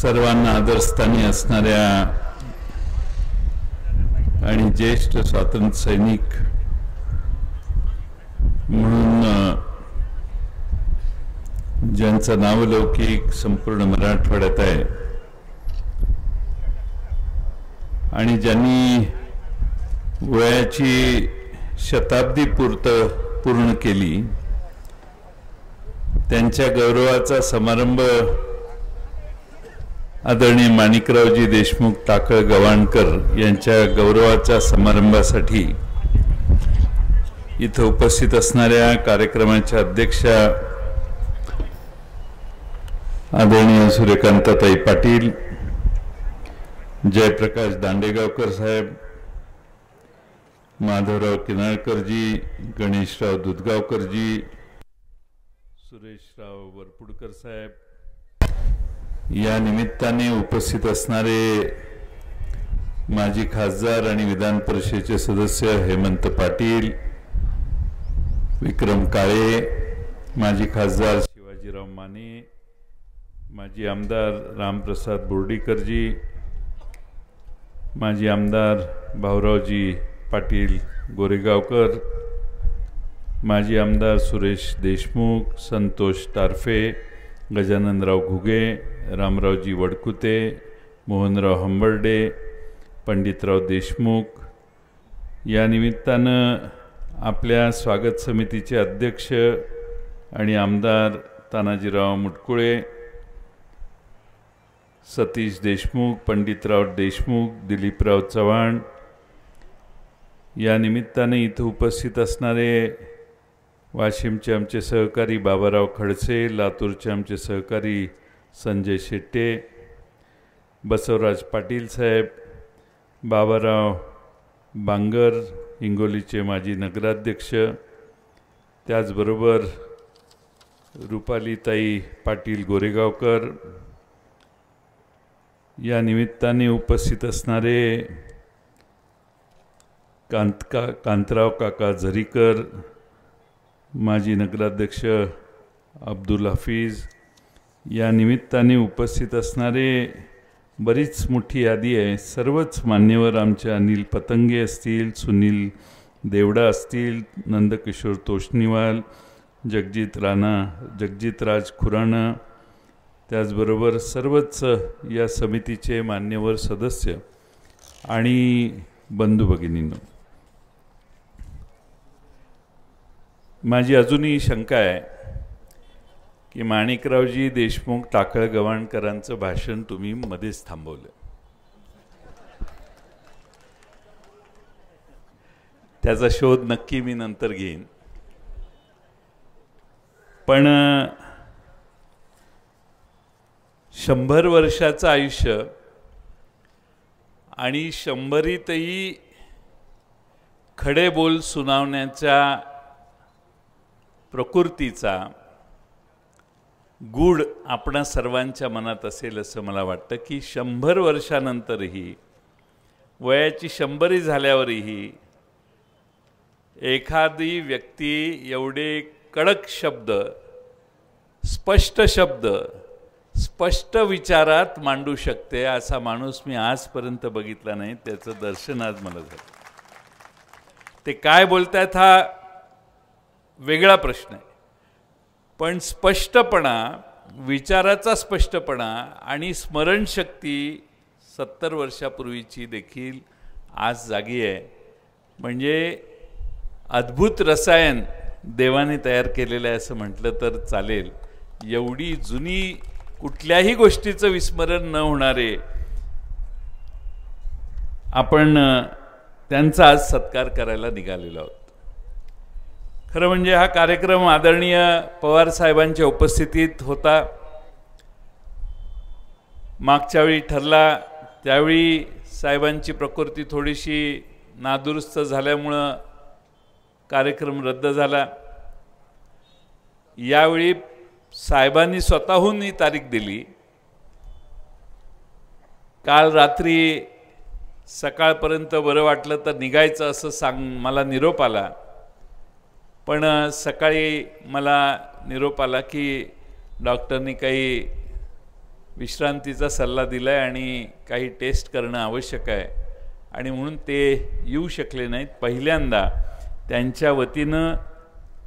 सर्वांना आदरस्थानी असणाऱ्या आणि ज्येष्ठ स्वातंत्र्य सैनिक म्हणून ज्यांचा नावलौकिक संपूर्ण मराठवाड्यात आहे आणि ज्यांनी वयाची शताब्दी पूर्ण केली त्यांच्या गौरवाचा समारंभ आदरणीय माणिकरावजी देशमुख टाकळ गवाणकर यांच्या गौरवाच्या समारंभासाठी इथं उपस्थित असणाऱ्या कार्यक्रमाच्या अध्यक्षा आदरणीय सूर्यकांताताई पाटील, जयप्रकाश दांडेगावकर साहेब, माधवराव किनाळकरजी, गणेशराव दुधगावकरजी, सुरेशराव वरपुडकर साहेब, या निमित्ताने उपस्थित असणारे माजी खासदार आणि विधान परिषदेचे सदस्य हेमंत पाटील, विक्रम काळे, माजी खासदार शिवाजीराव माने, माजी आमदार रामप्रसाद बोर्डीकरजी, माजी आमदार भाऊरावजी पाटील गोरेगावकर, माजी आमदार सुरेश देशमुख, संतोष टारफे, गजाननराव घुगे, रामरावजी वडकुते, मोहनराव हंबर्डे, पंडितराव देशमुख, या निमित्तानं आपल्या स्वागत समितीचे अध्यक्ष आणि आमदार तानाजीराव मुटकुळे, सतीश देशमुख, पंडितराव देशमुख, दिलीपराव चव्हाण, या निमित्ताने इथं उपस्थित असणारे वाशिमचे आमचे सहकारी बाबाराव खडसे, लातूरचे आमचे सहकारी संजय शेट्टे, बसवराज पाटील साहेब, बाबाराव बांगर, हिंगोलीचे माजी नगराध्यक्ष, त्याचबरोबर रुपालीताई पाटील गोरेगावकर, या निमित्ताने उपस्थित असणारे कांतराव काका झरीकर, माजी नगराध्यक्ष अब्दुल हफीज, या निमित्ताने उपस्थित असणारे बरीच मोठी यादी आहे. सर्वच मान्यवर आमचे अनिल पतंगे असतील, सुनील देवडा असतील, नंदकिशोर तोष्णीवाल, जगजित राणा, जगजितराज खुराणा, त्याचबरोबर सर्वच या समितीचे मान्यवर सदस्य आणि बंधू भगिनींनो, माझी अजूनही शंका आहे की माणिकरावजी देशमुख टाकळ गवाणकरांचं भाषण तुम्ही मध्येच थांबवलं. त्याचा शोध नक्की मी नंतर घेईन, पण 100 वर्षाचं आयुष्य आणि 100रीतही खडे बोल सुनावण्याच्या प्रकृतीचा गूढ आपणा सर्वांच्या मनात असेल असं मला वाटतं की 100 वर्षानंतरही, वयाची 100 झाल्यावरही एखादी व्यक्ती एवढे कडक शब्द, स्पष्ट शब्द, स्पष्ट विचारात मांडू शकते असा माणूस मी आजपर्यंत बघितला नाही. त्याचं दर्शन आज मला झालं. ते काय बोलतायत हा वेगळा प्रश्न आहे, पण स्पष्टपणा, विचाराचा स्पष्टपणा आणि स्मरणशक्ती 70 वर्षापूर्वीची देखील आज जागी आहे. म्हणजे अद्भुत रसायन देवाने तयार केलेलं आहे असं म्हटलं तर चालेल. एवढी जुनी, कुठल्याही गोष्टीचं विस्मरण न होणारे आपण त्यांचा आज सत्कार करायला निघालेलो आहोत. खरं म्हणजे हा कार्यक्रम आदरणीय पवार साहेबांच्या उपस्थितीत होता. मागच्या वेळी ठरला त्यावेळी साहेबांची प्रकृती थोडीशी नादुरुस्त झाल्यामुळं कार्यक्रम रद्द झाला. यावेळी साहेबांनी स्वतःहून ही तारीख दिली. काल रात्री सकाळपर्यंत बरं वाटलं तर निघायचं असं मला निरोप आला, पण सकाळी मला निरोप आला की डॉक्टरनी काही विश्रांतीचा सल्ला दिला आहे आणि काही टेस्ट करणं आवश्यक आहे आणि म्हणून ते येऊ शकले नाहीत. पहिल्यांदा त्यांच्या वतीनं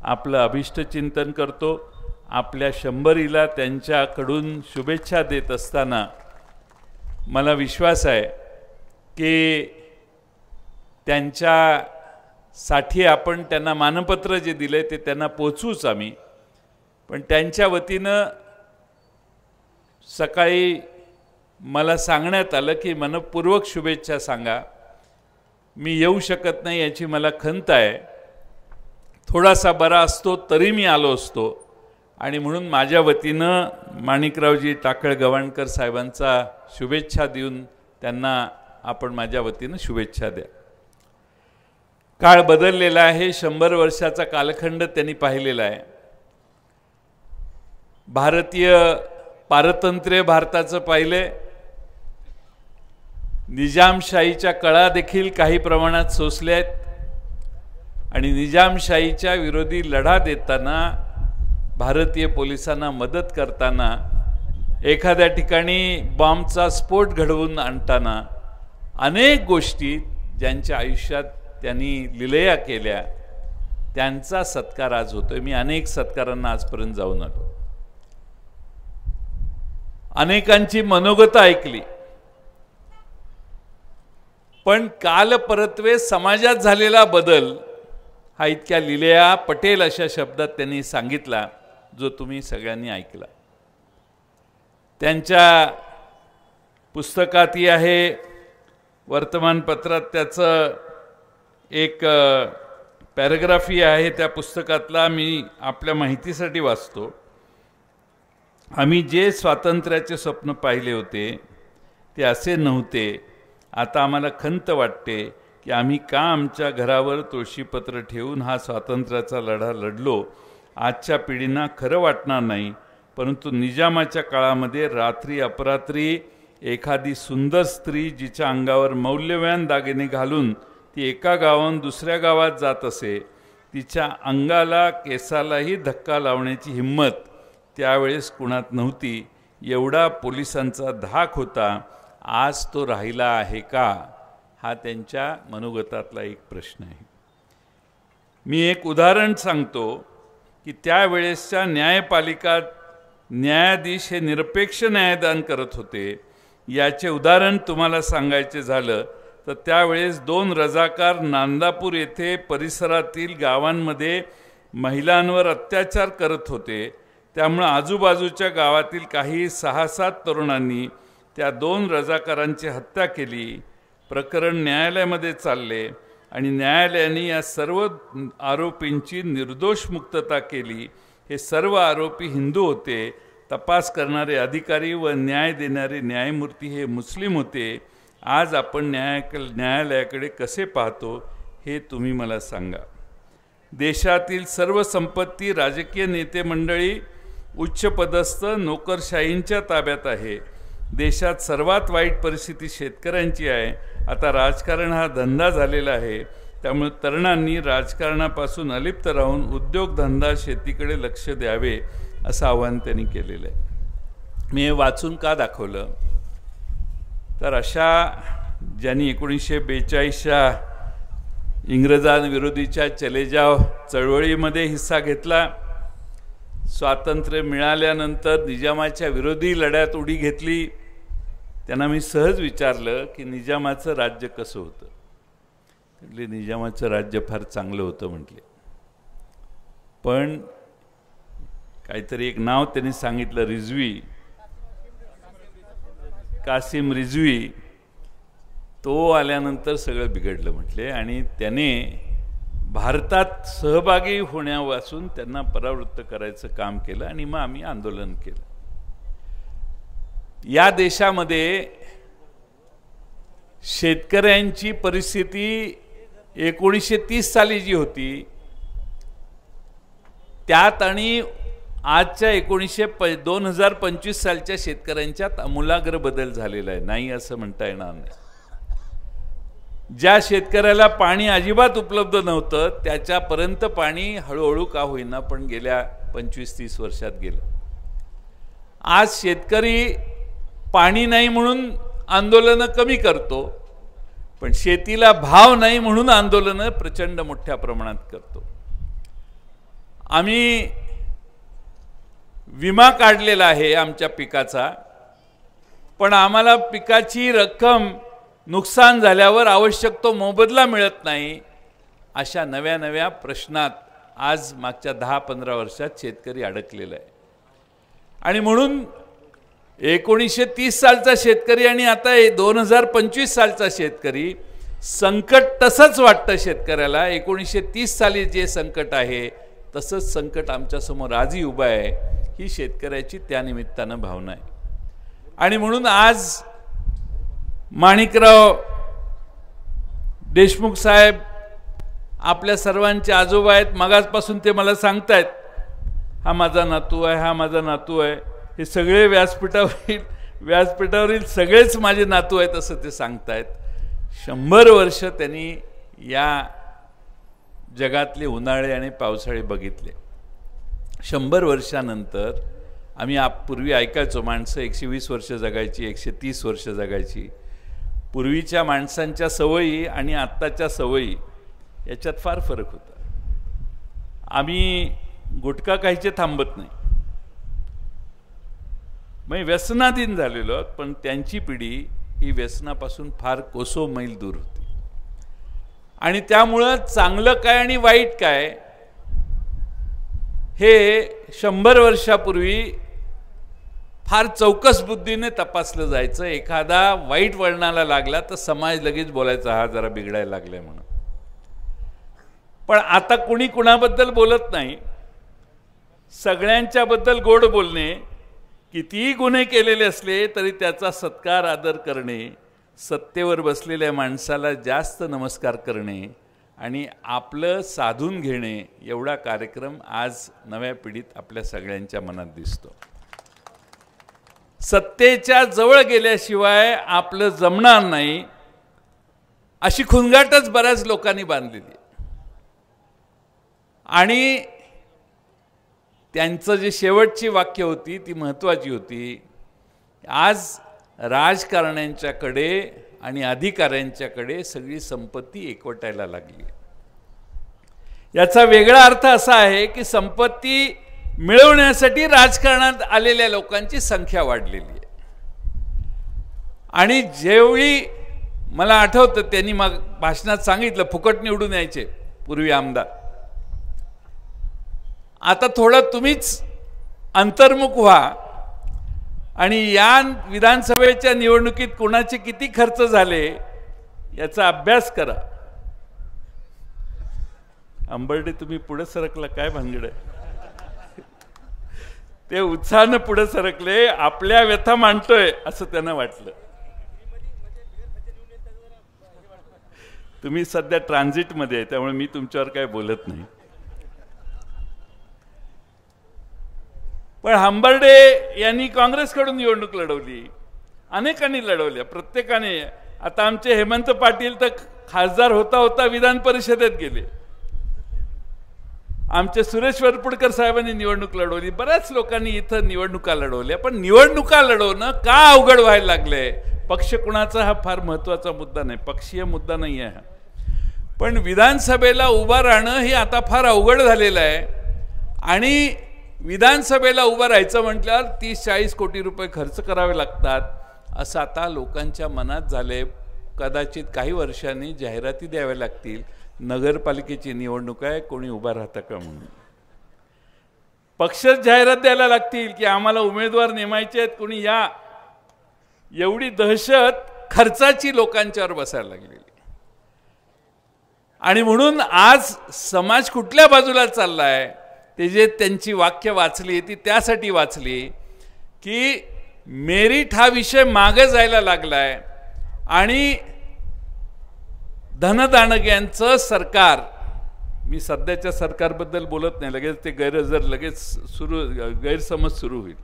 आपलं अभिष्टचिंतन करतो. आपल्या 100रीला त्यांच्याकडून शुभेच्छा देत असताना मला विश्वास आहे की त्यांच्यासाठी आपण त्यांना मानपत्र जे दिले ते त्यांना पोचवूच आम्ही. पण त्यांच्या वतीनं सकाळी मला सांगण्यात आलं की मनपूर्वक शुभेच्छा सांगा. मी येऊ शकत नाही याची मला खंत आहे. थोडासा बरा असतो तरी मी आलो असतो आणि म्हणून माझ्या वतीनं माणिकरावजी टाकळ गवाणकर साहेबांचा शुभेच्छा देऊन त्यांना आपण माझ्या वतीनं शुभेच्छा द्या. काळ बदललेला आहे. 100 वर्षाचा कालखंड त्यांनी पाहिलेला आहे. भारतीय पारतंत्र्य भारताचं पाहिले. निजामशाहीच्या कळा देखील काही प्रमाणात सोसल्या आहेत आणि निजामशाहीच्या विरोधी लढा देताना भारतीय पोलिसांना मदत करताना एखाद्या ठिकाणी बॉम्बचा स्फोट घडवून आणताना अनेक गोष्टी ज्यांच्या आयुष्यात त्यांनी लीलया केल्या त्यांचा सत्कार आज होतोय. मी अनेक सत्कारांना आजपर्यंत जाऊन आलो. अनेकांची मनोगत ऐकली. पण काल परत्वे समाजात झालेला बदल हा इतक्या लीलया पटेल अशा शब्दात त्यांनी सांगितला जो तुम्ही सगळ्यांनी ऐकला. त्यांच्या पुस्तकातही आहे, वर्तमानपत्रात त्याचं एक पॅराग्राफी आहे. त्या पुस्तकातला मी आपल्या माहितीसाठी वाचतो. आम्ही जे स्वातंत्र्याचे स्वप्न पाहिले होते ते असे नव्हते. आता आम्हाला खंत वाटते की आम्ही का आमच्या घरावर तुळशीपत्र ठेवून हा स्वातंत्र्याचा लढा लढलो. आजच्या पिढींना खरं वाटणार नाही, परंतु निजामाच्या काळामध्ये रात्री अपरात्री एखादी सुंदर स्त्री जिच्या अंगावर मौल्यवान दागिने घालून ती एका गावाहून दुसऱ्या गावात जात असे, तिच्या अंगाला केसालाही धक्का लावण्याची हिंमत त्यावेळेस कुणात नव्हती. एवढा पोलिसांचा धाक होता. आज तो राहिला आहे का, हा त्यांच्या मनोगतातला एक प्रश्न आहे. मी एक उदाहरण सांगतो की त्यावेळेसच्या न्यायपालिका न्यायाधीश हे निरपेक्ष न्यायदान करत होते. याचे उदाहरण तुम्हाला सांगायचे झालं तर त्यावेळेस 2 रजाकार नांदापूर येथे परिसरातील गावांमध्ये महिलांवर अत्याचार करत होते. त्यामुळे आजूबाजूच्या गावातील काही 6-7 तरुणांनी त्या 2 रजाकारांची हत्या केली. प्रकरण न्यायालयामध्ये चालले आणि न्यायालयाने या सर्व आरोपींची निर्दोष मुक्तता केली. हे सर्व आरोपी हिंदू होते. तपास करणारे अधिकारी व न्याय देणारे न्यायमूर्ती हे मुस्लिम होते. आज आपण न्यायालयाकडे कसे पाहतो हे तुम्ही मला सांगा. देशातील सर्व संपत्ती राजकीय नेते मंडळी उच्चपदस्थ नोकरशाहींच्या ताब्यात आहे. देशात सर्वात वाईट परिस्थिती शेतकऱ्यांची आहे. आता राजकारण हा धंदा झालेला आहे. त्यामुळे तरुणांनी राजकारणापासून अलिप्त राहून उद्योगधंदा शेतीकडे लक्ष द्यावे असं आवाहन त्यांनी केलेलं आहे. मी हे वाचून का दाखवलं तर अशा ज्यांनी 1942च्या इंग्रजांविरोधीच्या चले जाव चळवळीमध्ये हिस्सा घेतला, स्वातंत्र्य मिळाल्यानंतर निजामाच्या विरोधी लढ्यात उडी घेतली, त्यांना मी सहज विचारलं की निजामाचं राज्य कसं होतं. म्हटले निजामाचं राज्य फार चांगलं होतं म्हटले. पण काहीतरी एक नाव त्यांनी सांगितलं, रिझवी, कासिम रिझवी. तो आल्यानंतर सगळं बिघडलं म्हटले आणि त्याने भारतात सहभागी होण्यापासून त्यांना परावृत्त करायचं काम केलं आणि मग आम्ही आंदोलन केलं. या देशामध्ये शेतकऱ्यांची परिस्थिती 1930 साली जी होती त्यात आणि आजच्या 2025 सालच्या शेतकऱ्यांच्यात आमूलाग्र बदल झालेला आहे. नाही असं म्हणता येणार नाही. ज्या शेतकऱ्याला पाणी अजिबात उपलब्ध नव्हतं त्याच्यापर्यंत पाणी हळूहळू का होईना पण गेल्या 25-30 वर्षात गेलं. आज शेतकरी पाणी नाही म्हणून आंदोलनं कमी करतो, पण शेतीला भाव नाही म्हणून आंदोलनं प्रचंड मोठ्या प्रमाणात करतो. आम्ही विमा काढलेला आहे आमच्या पिकाचा, पण आम्हाला पिकाची रक्कम नुकसान झाल्यावर आवश्यक तो मोबदला मिळत नाही. अशा नव्या नव्या प्रश्नात आज मागच्या 10-15 वर्षात शेतकरी अडकलेला आहे. आणि म्हणून 1930 सालचा शेतकरी आणि आता 2025 सालचा शेतकरी, संकट तसंच वाटतं शेतकऱ्याला. 1930 साली जे संकट आहे तसंच संकट आमच्यासमोर आजही उभं आहे. ही शेतकऱ्याची त्यानिमित्तानं भावना आहे. आणि म्हणून आज माणिकराव देशमुख साहेब आपल्या सर्वांचे आजोबा आहेत. मगाचपासून ते मला सांगतायत, हा माझा नातू आहे, हा माझा नातू आहे. हे सगळे व्यासपीठावरील सगळेच माझे नातू आहेत असं ते सांगतायत. 100 वर्ष त्यांनी या जगातले उन्हाळे आणि पावसाळे बघितले. 100 वर्षानंतर आम्ही पूर्वी ऐकायचो माणसं 120 वर्ष जगायची, 130 वर्ष जगायची. पूर्वीच्या माणसांच्या सवयी आणि आत्ताच्या सवयी याच्यात फार फरक होता. आम्ही गुटखा खायचे थांबत नाही, मग व्यसनाधीन झालेलो, पण त्यांची पिढी ही व्यसनापासून फार कोसो मैल दूर होती. आणि त्यामुळं चांगलं काय आणि वाईट काय हे 100 वर्षापूर्वी फार चौकस बुद्धीने तपासलं जायचं. एखादा वाईट वळणाला लागला तर समाज लगेच बोलायचा, हा जरा बिघडायला लागलाय म्हणून. पण आता कुणी कुणाबद्दल बोलत नाही. सगळ्यांच्याबद्दल गोड बोलणे, कितीही गुन्हे केलेले असले तरी त्याचा सत्कार आदर करणे, सत्तेवर बसलेल्या माणसाला जास्त नमस्कार करणे आणि आपलं साधून घेणे, एवढा कार्यक्रम आज नव्या पिढीत आपल्या सगळ्यांच्या मनात दिसतो. सत्तेच्या जवळ गेल्याशिवाय आपलं जमणार नाही अशी खुणगाटच बऱ्याच लोकांनी बांधलेली आहे. आणि त्यांचं जे शेवटची वाक्य होती ती महत्त्वाची होती. आज राजकारण्यांच्याकडे आणि अधिकाऱ्यांच्याकडे सगळी संपत्ती एकवटायला लागली. याचा वेगळा अर्थ असा आहे की संपत्ती मिळवण्यासाठी राजकारणात आलेल्या लोकांची संख्या वाढलेली आहे. आणि जेवढी मला आठवतं त्यांनी मग भाषणात सांगितलं फुकट निवडून यायचे पूर्वी आमदार. आता थोडं तुम्हीच अंतर्मुख व्हा आणि या विधानसभेच्या निवडणुकीत कोणाचे किती खर्च झाले याचा अभ्यास करा. अंबर्डे तुम्ही पुढे सरकला, काय भानगड आहे? ते उत्साहानं पुढे सरकले, आपल्या व्यथा मांडतोय असं त्यांना वाटलं. तुम्ही सध्या ट्रान्झिटमध्ये आहे त्यामुळे मी तुमच्यावर काय बोलत नाही. पण हंबर्डे यांनी काँग्रेसकडून निवडणूक लढवली, अनेकांनी लढवल्या, प्रत्येकाने. आता आमचे हेमंत पाटील तर खासदार होता होता विधान परिषदेत गेले. आमचे सुरेश वरपुडकर साहेबांनी निवडणूक लढवली. बऱ्याच लोकांनी इथं निवडणुका लढवल्या. पण निवडणुका लढवणं का अवघड व्हायला लागलंय? पक्ष कुणाचा हा फार महत्त्वाचा मुद्दा नाही, पक्षीय मुद्दा नाही आहे. पण विधानसभेला उभं राहणं हे आता फार अवघड झालेलं आहे. आणि विधानसभेला उभं राहायचं म्हटल्यावर 30-40 कोटी रुपये खर्च करावे लागतात असं आता लोकांच्या मनात झाले. कदाचित काही वर्षांनी जाहिराती द्याव्या लागतील, नगरपालिकेची निवडणूक आहे कोणी उभा राहतं का म्हणून. पक्षच जाहिरात द्यायला लागतील की आम्हाला उमेदवार नेमायचे आहेत, कोणी या. एवढी दहशत खर्चाची लोकांच्यावर बसायला लागलेली. आणि म्हणून आज समाज कुठल्या बाजूला चाललाय ते जे त्यांची वाक्य वाचली ती त्यासाठी वाचली की मेरिट हा विषय मागे जायला लागलाय. आणि धनदानग्यांचं सरकार, मी सध्याच्या सरकारबद्दल बोलत नाही, लगेच ते गैरसमज सुरू होईल.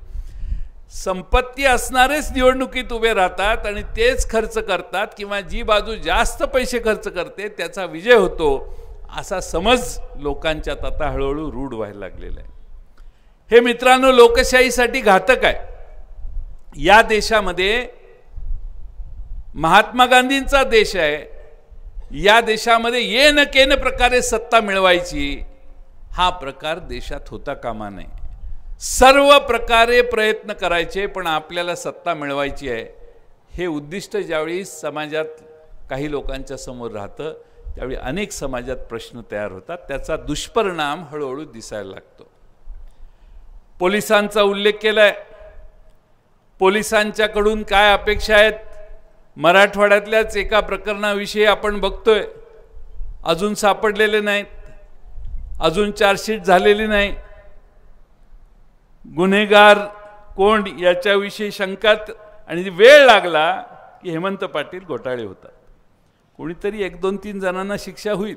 संपत्ती असणारेच निवडणुकीत उभे राहतात आणि तेच खर्च करतात किंवा जी बाजू जास्त पैसे खर्च करते त्याचा विजय होतो असा समज लोकांच्यात आता हळूहळू रूढ व्हायला लागलेला आहे. हे मित्रांनो लोकशाहीसाठी घातक आहे. या देशामध्ये महात्मा गांधींचा देश आहे, या देशामध्ये ये न केन प्रकारे सत्ता मिळवायची हा प्रकार देशात होता कामा नये. सर्व प्रकारे प्रयत्न करायचे, पण आपल्याला सत्ता मिळवायची आहे हे उद्दिष्ट ज्यावेळी समाजात काही लोकांच्या समोर राहतं त्यावेळी अनेक समाजात प्रश्न तयार होतात. त्याचा दुष्परिणाम हळूहळू दिसायला लागतो. पोलिसांचा उल्लेख केलाय. पोलिसांच्याकडून काय अपेक्षा आहेत? मराठवाड्यातल्याच एका प्रकरणाविषयी आपण बघतोय, अजून सापडलेले नाहीत, अजून चार्जशीट झालेली नाही. गुन्हेगार कोण याच्याविषयी शंकात आणि वेळ लागला की हेमंत पाटील घोटाळे होतात. कोणीतरी 1-2-3 जणांना शिक्षा होईल,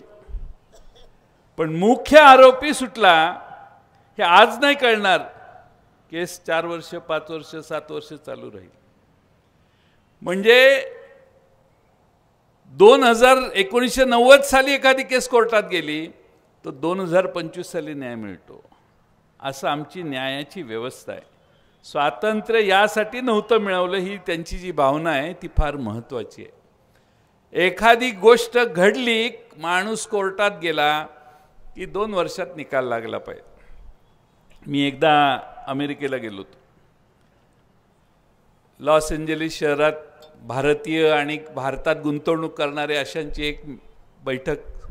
पण मुख्य आरोपी सुटला हे आज नाही कळणार. केस 4 वर्ष, 5 वर्ष, 7 वर्ष चालू राहील. म्हणजे 1990 साली एखादी केस कोर्टात गेली तर 2025 साली न्याय मिळतो. असं आमची न्यायाची व्यवस्था आहे. स्वातंत्र्य यासाठी नव्हतं मिळवलं ही त्यांची जी भावना आहे ती फार महत्त्वाची आहे. एखादी गोष्ट घडली, माणूस कोर्टात गेला की 2 वर्षात निकाल लागला पाहिजे. मी एकदा अमेरिकेला गेलो होतो. लॉस एंजेलिस शहरात भारतीय आणि भारतात गुंतवणूक करणारे अशांची एक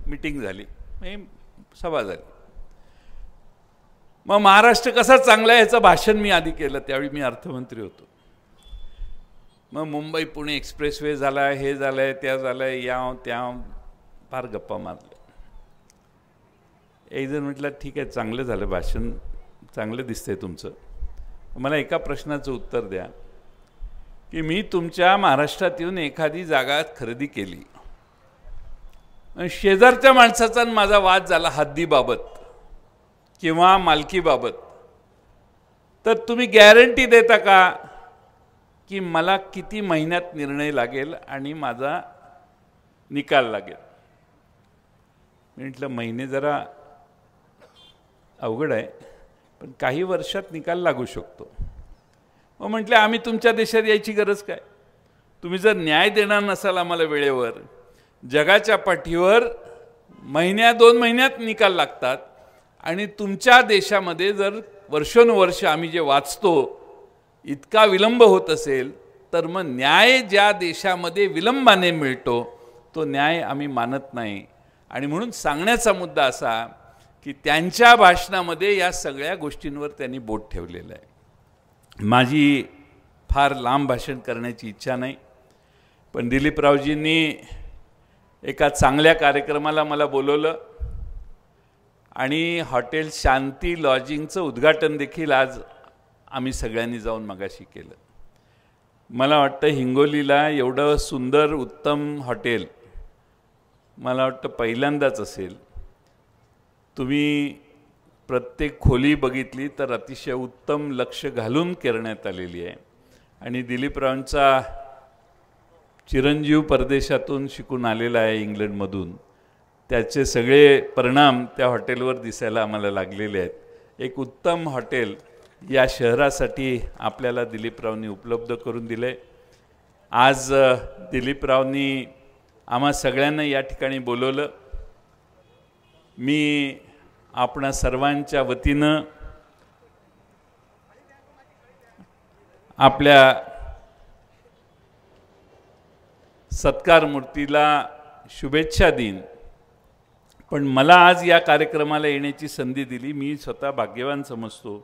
मीटिंग झाली, सभा झाली. मग महाराष्ट्र कसा चांगला आहे याचं भाषण मी आधी केलं, त्यावेळी मी अर्थमंत्री होतो. मग मुंबई पुणे एक्सप्रेसवे झाला, हे झालंय, त्या झालंय, याव त्याव फार गप्पा मारल्या. एक जण म्हटलं ठीक आहे, चांगलं झालं भाषण, चांगलं दिसतंय तुमचं. मला एका प्रश्नाचं उत्तर द्या की मी तुमच्या महाराष्ट्रात येऊन एखादी जागा खरेदी केली, शेजारच्या माणसाचा माझा वाद झाला हद्दीबाबत किंवा मालकीबाबत, तर तुम्ही गॅरंटी देता का की मला किती महिन्यात निर्णय लागेल आणि माझा निकाल लागेल? म्हटलं महिने जरा अवघड आहे, पण काही वर्षात निकाल लागू शकतो. मग म्हटलं आम्ही तुमच्या देशात यायची गरज काय? तुम्ही जर न्याय देणार नसाल आम्हाला वेळेवर, जगाच्या पाठीवर 1-2 महिन्यात निकाल लागतात आणि तुमच्या देशामध्ये जर वर्षोनवर्ष आम्ही जे वाचतो इतका विलंब होत असेल, तर मग न्याय ज्या देशामध्ये विलंबाने मिळतो तो न्याय आम्ही मानत नाही. आणि म्हणून सांगण्याचा मुद्दा असा की त्यांच्या भाषणामध्ये या सगळ्या गोष्टींवर त्यांनी बोट ठेवलेलं आहे. माझी फार लांब भाषण करण्याची इच्छा नाही, पण दिलीपरावजींनी एका चांगल्या कार्यक्रमाला मला बोलवलं आणि हॉटेल शांती लॉजिंगचं उद्घाटन देखील आज आम्ही सगळ्यांनी जाऊन मगाशी केलं. मला वाटतं हिंगोलीला एवढं सुंदर उत्तम हॉटेल मला वाटतं पहिल्यांदाच असेल. तुम्ही प्रत्येक खोली बघितली तर अतिशय उत्तम लक्ष घालून करण्यात आलेली आहे. आणि दिलीपरावांचा चिरंजीव परदेशातून शिकून आलेला आहे इंग्लंडमधून, त्याचे सगळे परिणाम त्या हॉटेलवर दिसायला आम्हाला लागलेले आहेत. एक उत्तम हॉटेल या शहरासाठी आपल्याला दिलीपरावांनी उपलब्ध करून दिले. आज दिलीपरावांनी आम्हा सगळ्यांना या ठिकाणी बोलवलं. मी आपणा सर्वांच्या वतीनं आपल्या सत्कार मूर्तीला शुभेच्छा देईन. पण मला आज या कार्यक्रमाला येण्याची संधी दिली, मी स्वतः भाग्यवान समजतो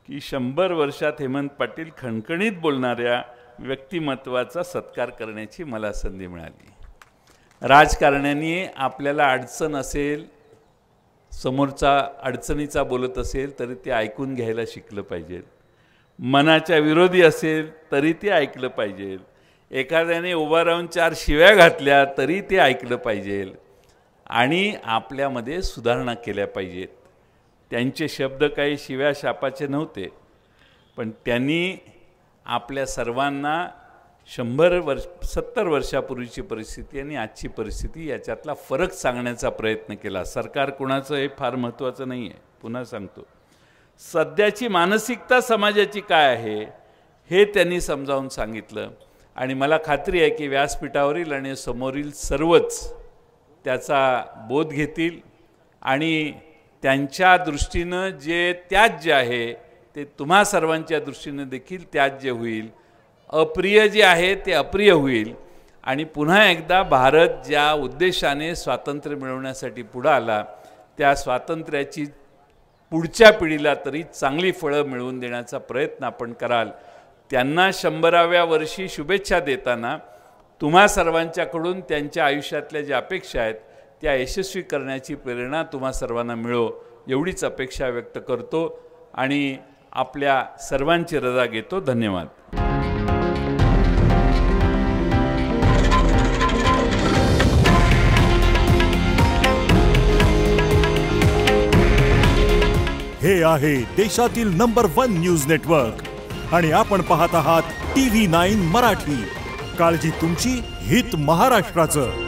की 100 वर्षात हेमंत पाटील खणखणीत बोलणाऱ्या व्यक्तिमत्वाचा सत्कार करण्याची मला संधी मिळाली. राजकारण्यांनी आपल्याला अडचण असेल, समोरचा अडचणीचा बोलत असेल तरी ते ऐकून घ्यायला शिकलं पाहिजे. मनाच्या विरोधी असेल तरी ते ऐकलं पाहिजे. एखाद्याने उभा राहून 4 शिव्या घातल्या तरी ते ऐकलं पाहिजे आणि आपल्यामध्ये सुधारणा केल्या पाहिजेत. त्यांचे शब्द काही शिव्या शापाचे नव्हते, पण त्यांनी आपल्या सर्वांना 70 वर्षापूर्वीची परिस्थिती आणि आजची परिस्थिती याच्यातला फरक सांगण्याचा प्रयत्न केला. सरकार कुणाचं हे फार महत्त्वाचं नाही आहे. पुन्हा सांगतो, सध्याची मानसिकता समाजाची काय आहे हे त्यांनी समजावून सांगितलं आणि मला खात्री आहे की व्यासपीठावरील आणि समोरील सर्वच त्याचा बोध घेतील आणि त्यांच्या दृष्टीनं जे त्याज्य आहे ते तुम्हा सर्वांच्या दृष्टीनं देखील त्याज्य होईल, अप्रिय जे आहे ते अप्रिय होईल आणि पुन्हा एकदा भारत ज्या उद्देशाने स्वातंत्र्य मिळवण्यासाठी पुढे आला त्या स्वातंत्र्याची पुढच्या पिढीला तरी चांगली फळं मिळवून देण्याचा प्रयत्न आपण कराल. त्यांना 100व्या वर्षी शुभेच्छा देताना तुम्हा सर्वांच्याकडून त्यांच्या आयुष्यातल्या ज्या अपेक्षा आहेत त्या यशस्वी करण्याची प्रेरणा तुम्हा सर्वांना मिळो एवढीच अपेक्षा व्यक्त करतो आणि आपल्या सर्वांची रजा घेतो. धन्यवाद. हे आहे देशातील नंबर 1 न्यूज नेटवर्क आणि आपण पाहत आहात TV9 मराठी. काळजी तुमची, हित महाराष्ट्राचं.